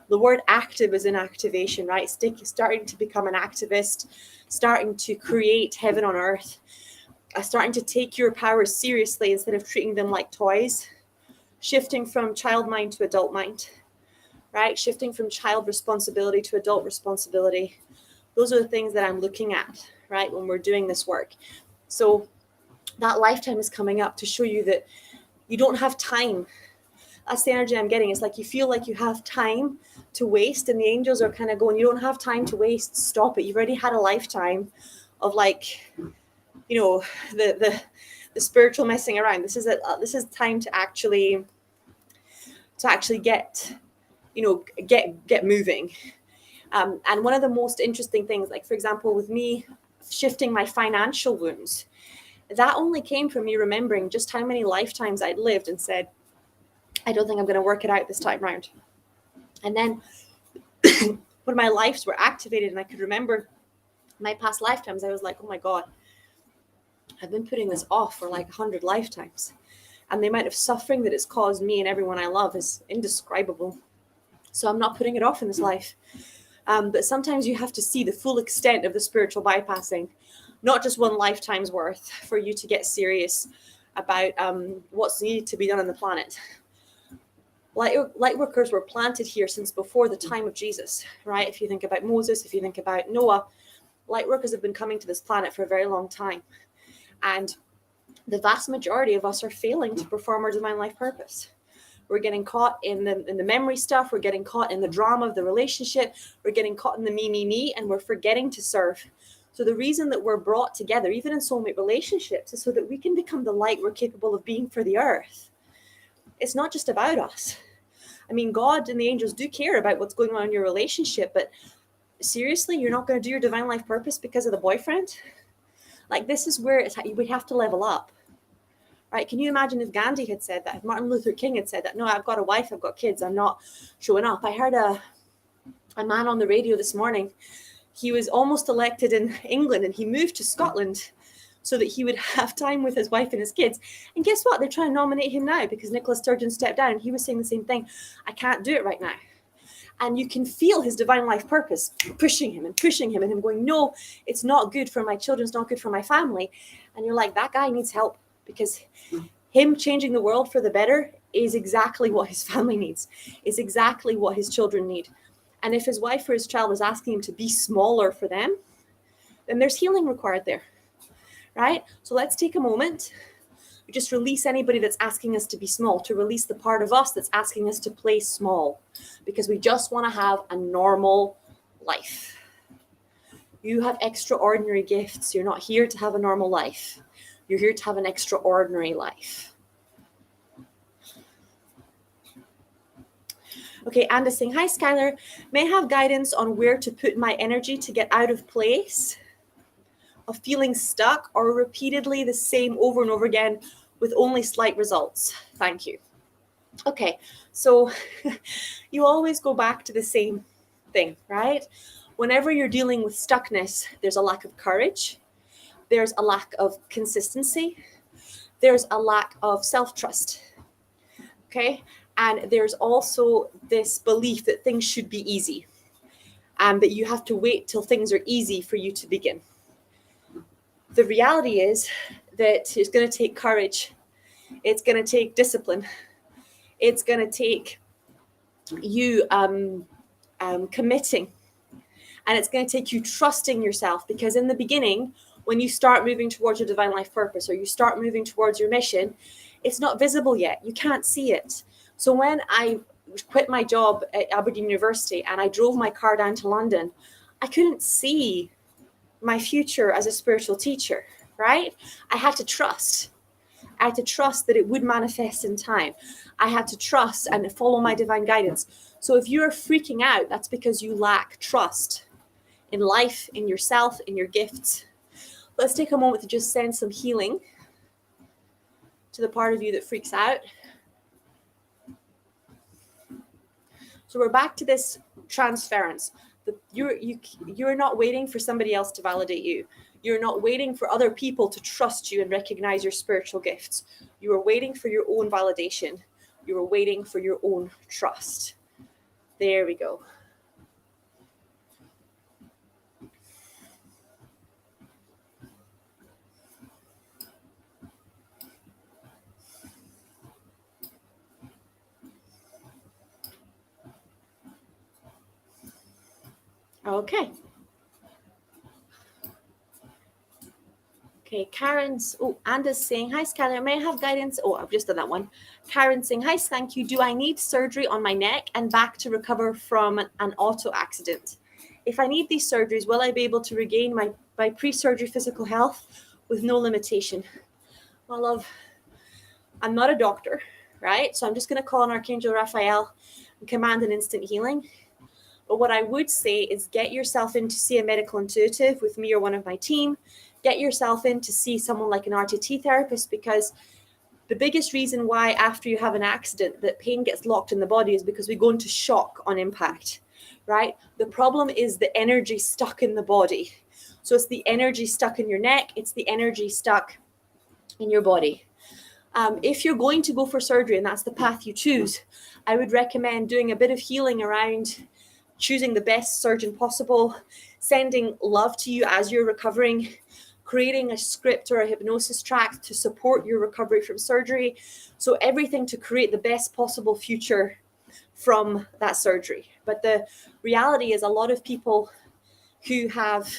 The word active is in activation, right? Starting to become an activist, starting to create heaven on earth, starting to take your powers seriously instead of treating them like toys, shifting from child mind to adult mind, right? Shifting from child responsibility to adult responsibility. Those are the things that I'm looking at, right, when we're doing this work. So that lifetime is coming up to show you that you don't have time. That's the energy I'm getting. It's like you feel like you have time to waste, and the angels are kind of going, you don't have time to waste. Stop it. You've already had a lifetime of, like, you know, the spiritual messing around. This is time to actually get, you know, get moving. And one of the most interesting things, like, for example, with me shifting my financial wounds, that only came from me remembering just how many lifetimes I'd lived and said, I don't think I'm going to work it out this time round. And then when my lives were activated and I could remember my past lifetimes, I was like, oh my God, I've been putting this off for like 100 lifetimes. And the amount of suffering that it's caused me and everyone I love is indescribable. So I'm not putting it off in this life. But sometimes you have to see the full extent of the spiritual bypassing, not just one lifetime's worth, for you to get serious about what's needed to be done on the planet. Light workers were planted here since before the time of Jesus, right? If you think about Moses, if you think about Noah, light workers have been coming to this planet for a very long time. And the vast majority of us are failing to perform our divine life purpose. We're getting caught in the memory stuff. We're getting caught in the drama of the relationship. We're getting caught in the me, and we're forgetting to serve. So the reason that we're brought together, even in soulmate relationships, is so that we can become the light we're capable of being for the earth. It's not just about us. I mean, God and the angels do care about what's going on in your relationship, but seriously, you're not going to do your divine life purpose because of the boyfriend? Like, this is where we have to level up, right? Can you imagine if Gandhi had said that, if Martin Luther King had said that? No, I've got a wife, I've got kids, I'm not showing up. I heard a man on the radio this morning. He was almost elected in England, and he moved to Scotland so that he would have time with his wife and his kids. And guess what? They're trying to nominate him now because Nicola Sturgeon stepped down. He was saying the same thing. I can't do it right now. And you can feel his divine life purpose pushing him and him going, no, it's not good for my children. It's not good for my family. And you're like, that guy needs help, because him changing the world for the better is exactly what his family needs, is exactly what his children need. And if his wife or his child is asking him to be smaller for them, then there's healing required there, right? So let's take a moment. We just release anybody that's asking us to be small, to release the part of us that's asking us to play small, because we just want to have a normal life. You have extraordinary gifts. You're not here to have a normal life. You're here to have an extraordinary life. Okay, Anda's saying, hi, Skylar. May I have guidance on where to put my energy to get out of place of feeling stuck or repeatedly the same over and over again with only slight results? Thank you. Okay, so you always go back to the same thing, right? Whenever you're dealing with stuckness, there's a lack of courage. There's a lack of consistency. There's a lack of self-trust. Okay, and there's also this belief that things should be easy, and that you have to wait till things are easy for you to begin. The reality is that it's going to take courage. It's going to take discipline. It's going to take you committing. And it's going to take you trusting yourself, because in the beginning, when you start moving towards your divine life purpose, or you start moving towards your mission, it's not visible yet. You can't see it. So when I quit my job at Aberdeen University and I drove my car down to London, I couldn't see my future as a spiritual teacher, right? I had to trust. I had to trust that it would manifest in time. I had to trust and follow my divine guidance. So if you're freaking out, that's because you lack trust in life, in yourself, in your gifts. Let's take a moment to just send some healing to the part of you that freaks out. So we're back to this transference. You're not waiting for somebody else to validate you. You're not waiting for other people to trust you and recognize your spiritual gifts. You are waiting for your own validation. You are waiting for your own trust. There we go. Okay. Okay, Anda's saying, hi, Skylar, may I have guidance? Oh, I've just done that one. Karen saying, hi, thank you. Do I need surgery on my neck and back to recover from an auto accident? If I need these surgeries, will I be able to regain my pre-surgery physical health with no limitation? My love, I'm not a doctor, right? So I'm just going to call on Archangel Raphael and command an instant healing. But what I would say is get yourself in to see a medical intuitive with me or one of my team. Get yourself in to see someone like an RTT therapist, because the biggest reason why after you have an accident that pain gets locked in the body is because we go into shock on impact, right? The problem is the energy stuck in the body. So it's the energy stuck in your neck. It's the energy stuck in your body. If you're going to go for surgery and that's the path you choose, I would recommend doing a bit of healing around choosing the best surgeon possible, sending love to you as you're recovering, creating a script or a hypnosis track to support your recovery from surgery. So everything to create the best possible future from that surgery. But the reality is a lot of people who have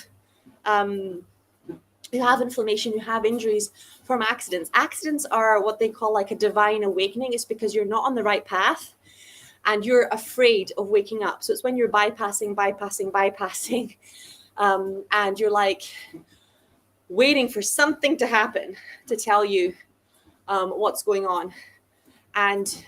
inflammation, who have injuries from accidents. Accidents are what they call like a divine awakening. It's because you're not on the right path and you're afraid of waking up. So it's when you're bypassing, and you're like waiting for something to happen to tell you what's going on. And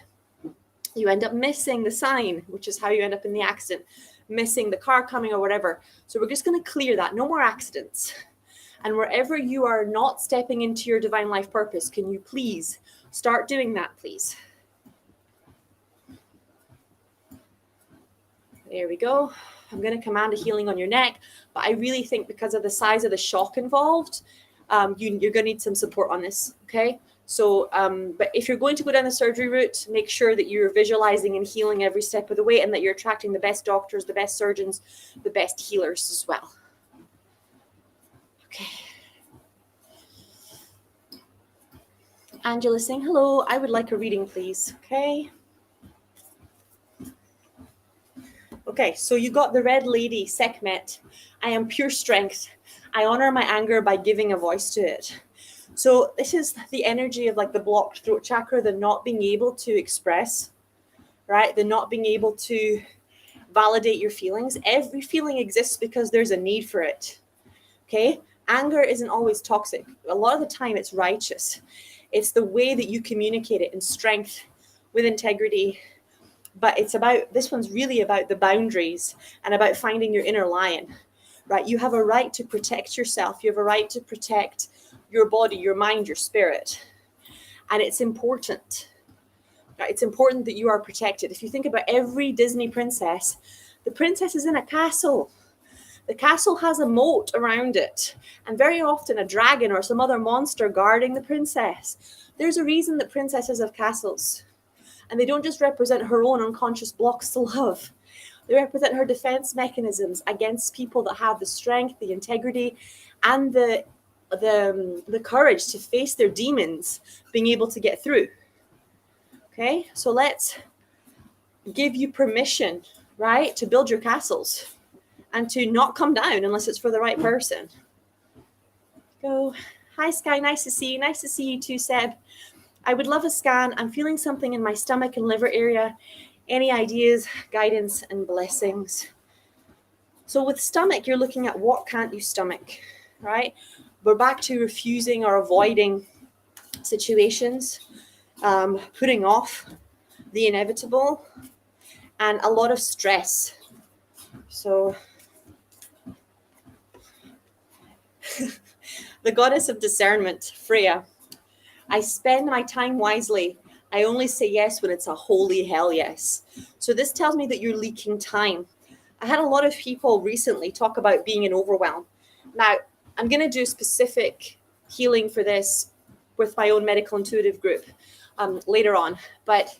you end up missing the sign, which is how you end up in the accident, missing the car coming or whatever. So we're just going to clear that. No more accidents. And wherever you are not stepping into your divine life purpose, can you please start doing that, please? There we go. I'm going to command a healing on your neck, but I really think because of the size of the shock involved, you're going to need some support on this, okay? So, but if you're going to go down the surgery route, make sure that you're visualizing and healing every step of the way and that you're attracting the best doctors, the best surgeons, the best healers as well. Okay. Angela saying, hello, I would like a reading, please. Okay. Okay, so you got the red lady, Sekhmet. I am pure strength. I honor my anger by giving a voice to it. So this is the energy of like the blocked throat chakra, the not being able to express, right? The not being able to validate your feelings. Every feeling exists because there's a need for it, okay? Anger isn't always toxic. A lot of the time it's righteous. It's the way that you communicate it in strength, with integrity. But it's about, this one's really about the boundaries and about finding your inner lion, right? You have a right to protect yourself. You have a right to protect your body, your mind, your spirit. And it's important. Right? It's important that you are protected. If you think about every Disney princess, the princess is in a castle. The castle has a moat around it, and very often a dragon or some other monster guarding the princess. There's a reason that princesses have castles, and they don't just represent her own unconscious blocks to love. They represent her defense mechanisms against people that have the strength, the integrity, and the courage to face their demons, being able to get through. Okay, so let's give you permission, right, to build your castles and to not come down unless it's for the right person. Go. Hi, Sky. Nice to see you. Nice to see you too, Seb. I would love a scan. I'm feeling something in my stomach and liver area. Any ideas, guidance, and blessings? So with stomach, you're looking at what can't you stomach, right? We're back to refusing or avoiding situations, putting off the inevitable, and a lot of stress. So the goddess of discernment, Freya. I spend my time wisely. I only say yes when it's a holy hell yes. So this tells me that you're leaking time. I had a lot of people recently talk about being in overwhelm. Now, I'm going to do specific healing for this with my own medical intuitive group later on. But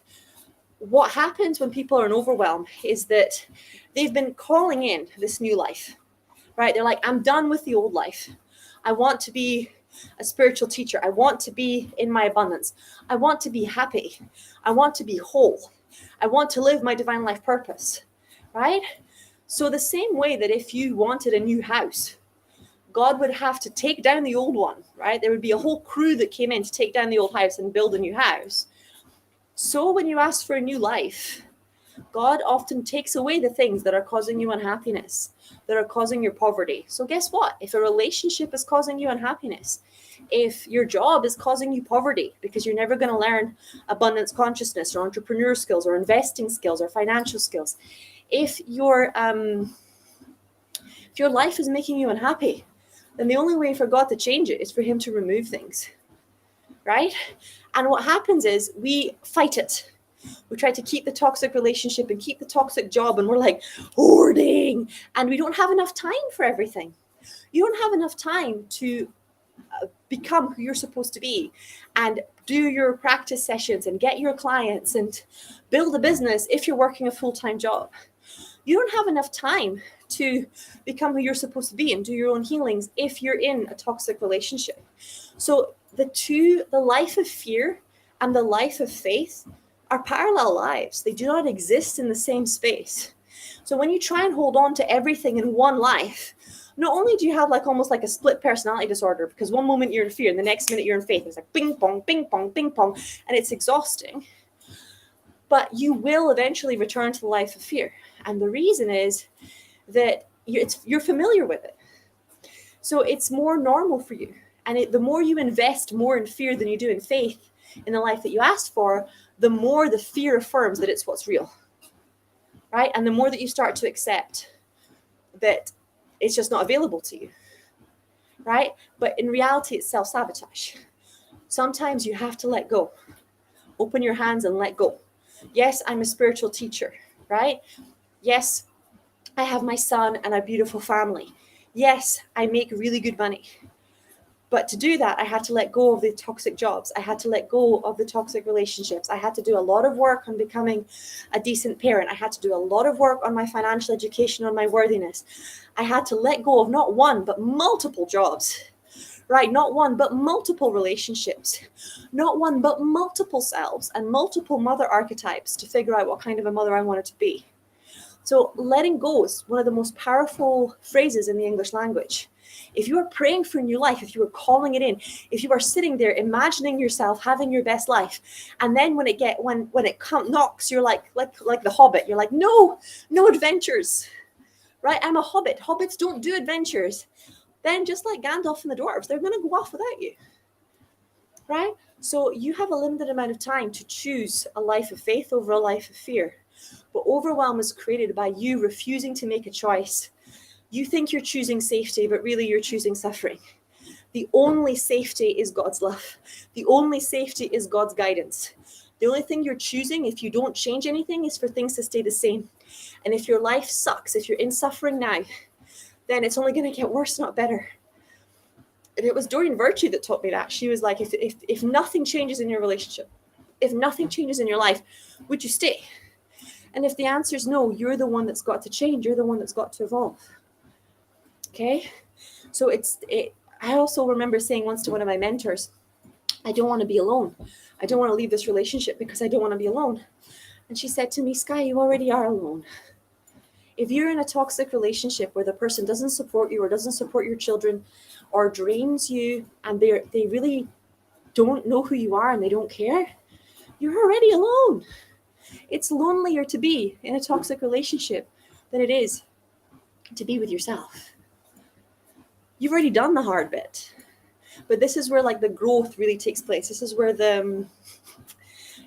what happens when people are in overwhelm is that they've been calling in this new life, right? They're like, I'm done with the old life. I want to be a spiritual teacher. I want to be in my abundance. I want to be happy. I want to be whole. I want to live my divine life purpose, right? So the same way that if you wanted a new house, God would have to take down the old one, right? There would be a whole crew that came in to take down the old house and build a new house. So when you ask for a new life, God often takes away the things that are causing you unhappiness, that are causing your poverty. So guess what? If a relationship is causing you unhappiness, if your job is causing you poverty because you're never going to learn abundance consciousness or entrepreneur skills or investing skills or financial skills, if your life is making you unhappy, then the only way for God to change it is for him to remove things, right? And what happens is we fight it. We try to keep the toxic relationship and keep the toxic job, and we're like hoarding, and we don't have enough time for everything. You don't have enough time to become who you're supposed to be and do your practice sessions and get your clients and build a business if you're working a full-time job. You don't have enough time to become who you're supposed to be and do your own healings if you're in a toxic relationship. So the life of fear and the life of faith are parallel lives. They do not exist in the same space. So when you try and hold on to everything in one life, not only do you have like almost like a split personality disorder, because one moment you're in fear and the next minute you're in faith. It's like ping pong, ping pong, ping pong, and it's exhausting. But you will eventually return to the life of fear. And the reason is that you're familiar with it. So it's more normal for you. And the more you invest more in fear than you do in faith in the life that you asked for, the more the fear affirms that it's what's real, right? And the more that you start to accept that it's just not available to you, right? But in reality, it's self-sabotage. Sometimes you have to let go. Open your hands and let go. Yes, I'm a spiritual teacher, right? Yes, I have my son and a beautiful family. Yes, I make really good money. But to do that, I had to let go of the toxic jobs. I had to let go of the toxic relationships. I had to do a lot of work on becoming a decent parent. I had to do a lot of work on my financial education, on my worthiness. I had to let go of not one, but multiple jobs, right? Not one, but multiple relationships. Not one, but multiple selves and multiple mother archetypes to figure out what kind of a mother I wanted to be. So letting go is one of the most powerful phrases in the English language. If you are praying for a new life, if you are calling it in, if you are sitting there imagining yourself having your best life, and then when it knocks, you're like the Hobbit. You're like, no adventures, right? I'm a hobbit. Hobbits don't do adventures. Then just like Gandalf and the dwarves, they're going to go off without you, right? So you have a limited amount of time to choose a life of faith over a life of fear. But overwhelm is created by you refusing to make a choice. You think you're choosing safety, but really you're choosing suffering. The only safety is God's love. The only safety is God's guidance. The only thing you're choosing, if you don't change anything, is for things to stay the same. And if your life sucks, if you're in suffering now, then it's only going to get worse, not better. And it was Doreen Virtue that taught me that. She was like, if nothing changes in your relationship, if nothing changes in your life, would you stay? And if the answer is no, you're the one that's got to change. You're the one that's got to evolve. Okay? So I also remember saying once to one of my mentors, I don't want to be alone. I don't want to leave this relationship because I don't want to be alone. And she said to me, Sky, you already are alone. If you're in a toxic relationship where the person doesn't support you or doesn't support your children or drains you and they really don't know who you are and they don't care, you're already alone. It's lonelier to be in a toxic relationship than it is to be with yourself. You've already done the hard bit. But this is where like the growth really takes place. This is where the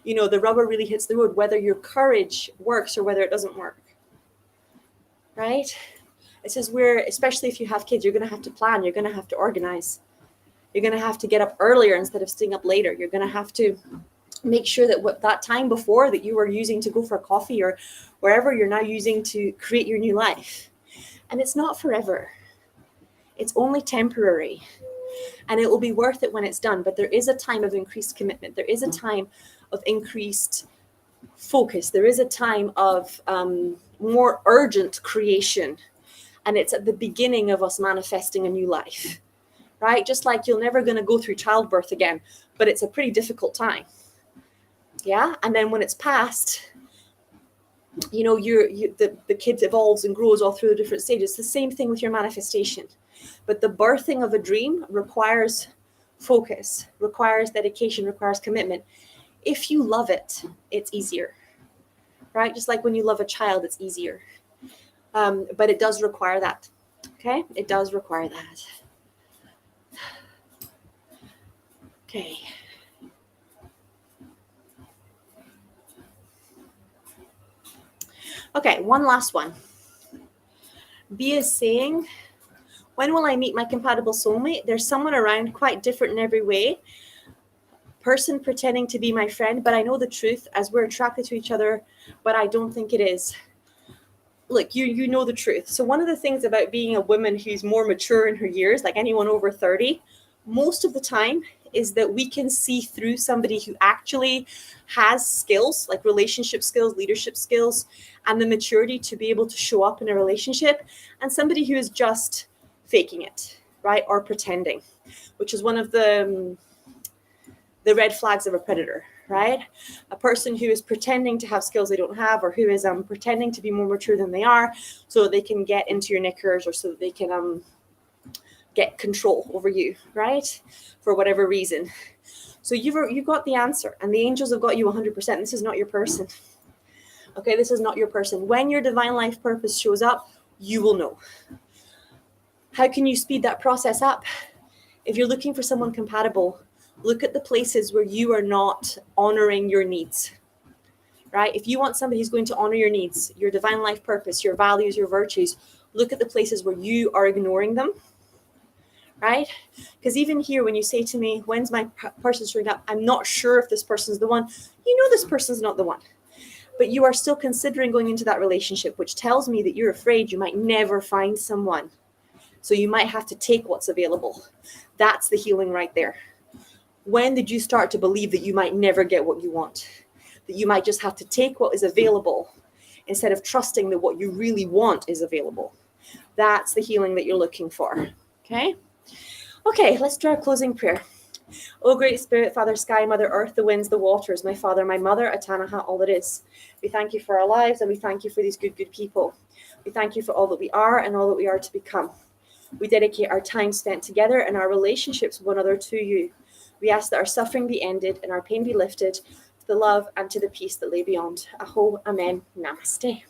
rubber really hits the road, whether your courage works or whether it doesn't work. Right? This is where, especially if you have kids, you're going to have to plan. You're going to have to organize. You're going to have to get up earlier instead of staying up later. You're going to have to make sure that what that time before that you were using to go for a coffee or wherever you're now using to create your new life. And it's not forever. It's only temporary. And it will be worth it when it's done. But there is a time of increased commitment. There is a time of increased focus. There is a time of more urgent creation. And it's at the beginning of us manifesting a new life, right? Just like you're never going to go through childbirth again, but it's a pretty difficult time. Yeah. And then when it's past, the kid evolves and grows all through the different stages. It's the same thing with your manifestation. But the birthing of a dream requires focus, requires dedication, requires commitment. If you love it, it's easier, right? Just like when you love a child, it's easier. But it does require that. Okay? It does require that. Okay. Okay, one last one. Bea is saying, when will I meet my compatible soulmate? There's someone around quite different in every way. Person pretending to be my friend, but I know the truth as we're attracted to each other, but I don't think it is. Look, you know the truth. So one of the things about being a woman who's more mature in her years, like anyone over 30, most of the time is that we can see through somebody who actually has skills, like relationship skills, leadership skills, and the maturity to be able to show up in a relationship, and somebody who is just faking it, right? Or pretending, which is one of the red flags of a predator, right? A person who is pretending to have skills they don't have, or who is pretending to be more mature than they are, so that they can get into your knickers, or so that they can get control over you, right? For whatever reason. So you've got the answer, and the angels have got you 100%. This is not your person. Okay, this is not your person. When your divine life purpose shows up, you will know. How can you speed that process up? If you're looking for someone compatible, look at the places where you are not honoring your needs, right? If you want somebody who's going to honor your needs, your divine life purpose, your values, your virtues, look at the places where you are ignoring them, right? Because even here, when you say to me, when's my person showing up? I'm not sure if this person's the one. You know this person's not the one, but you are still considering going into that relationship, which tells me that you're afraid you might never find someone. So you might have to take what's available. That's the healing right there. When did you start to believe that you might never get what you want? That you might just have to take what is available instead of trusting that what you really want is available? That's the healing that you're looking for. Okay? Okay, let's do our closing prayer. O Great Spirit, Father Sky, Mother Earth, the winds, the waters, my Father, my Mother, Atanaha, all that is. We thank you for our lives, and we thank you for these good people. We thank you for all that we are and all that we are to become. We dedicate our time spent together and our relationships with one another to you. We ask that our suffering be ended and our pain be lifted, to the love and to the peace that lay beyond. Aho, Amen, Namaste.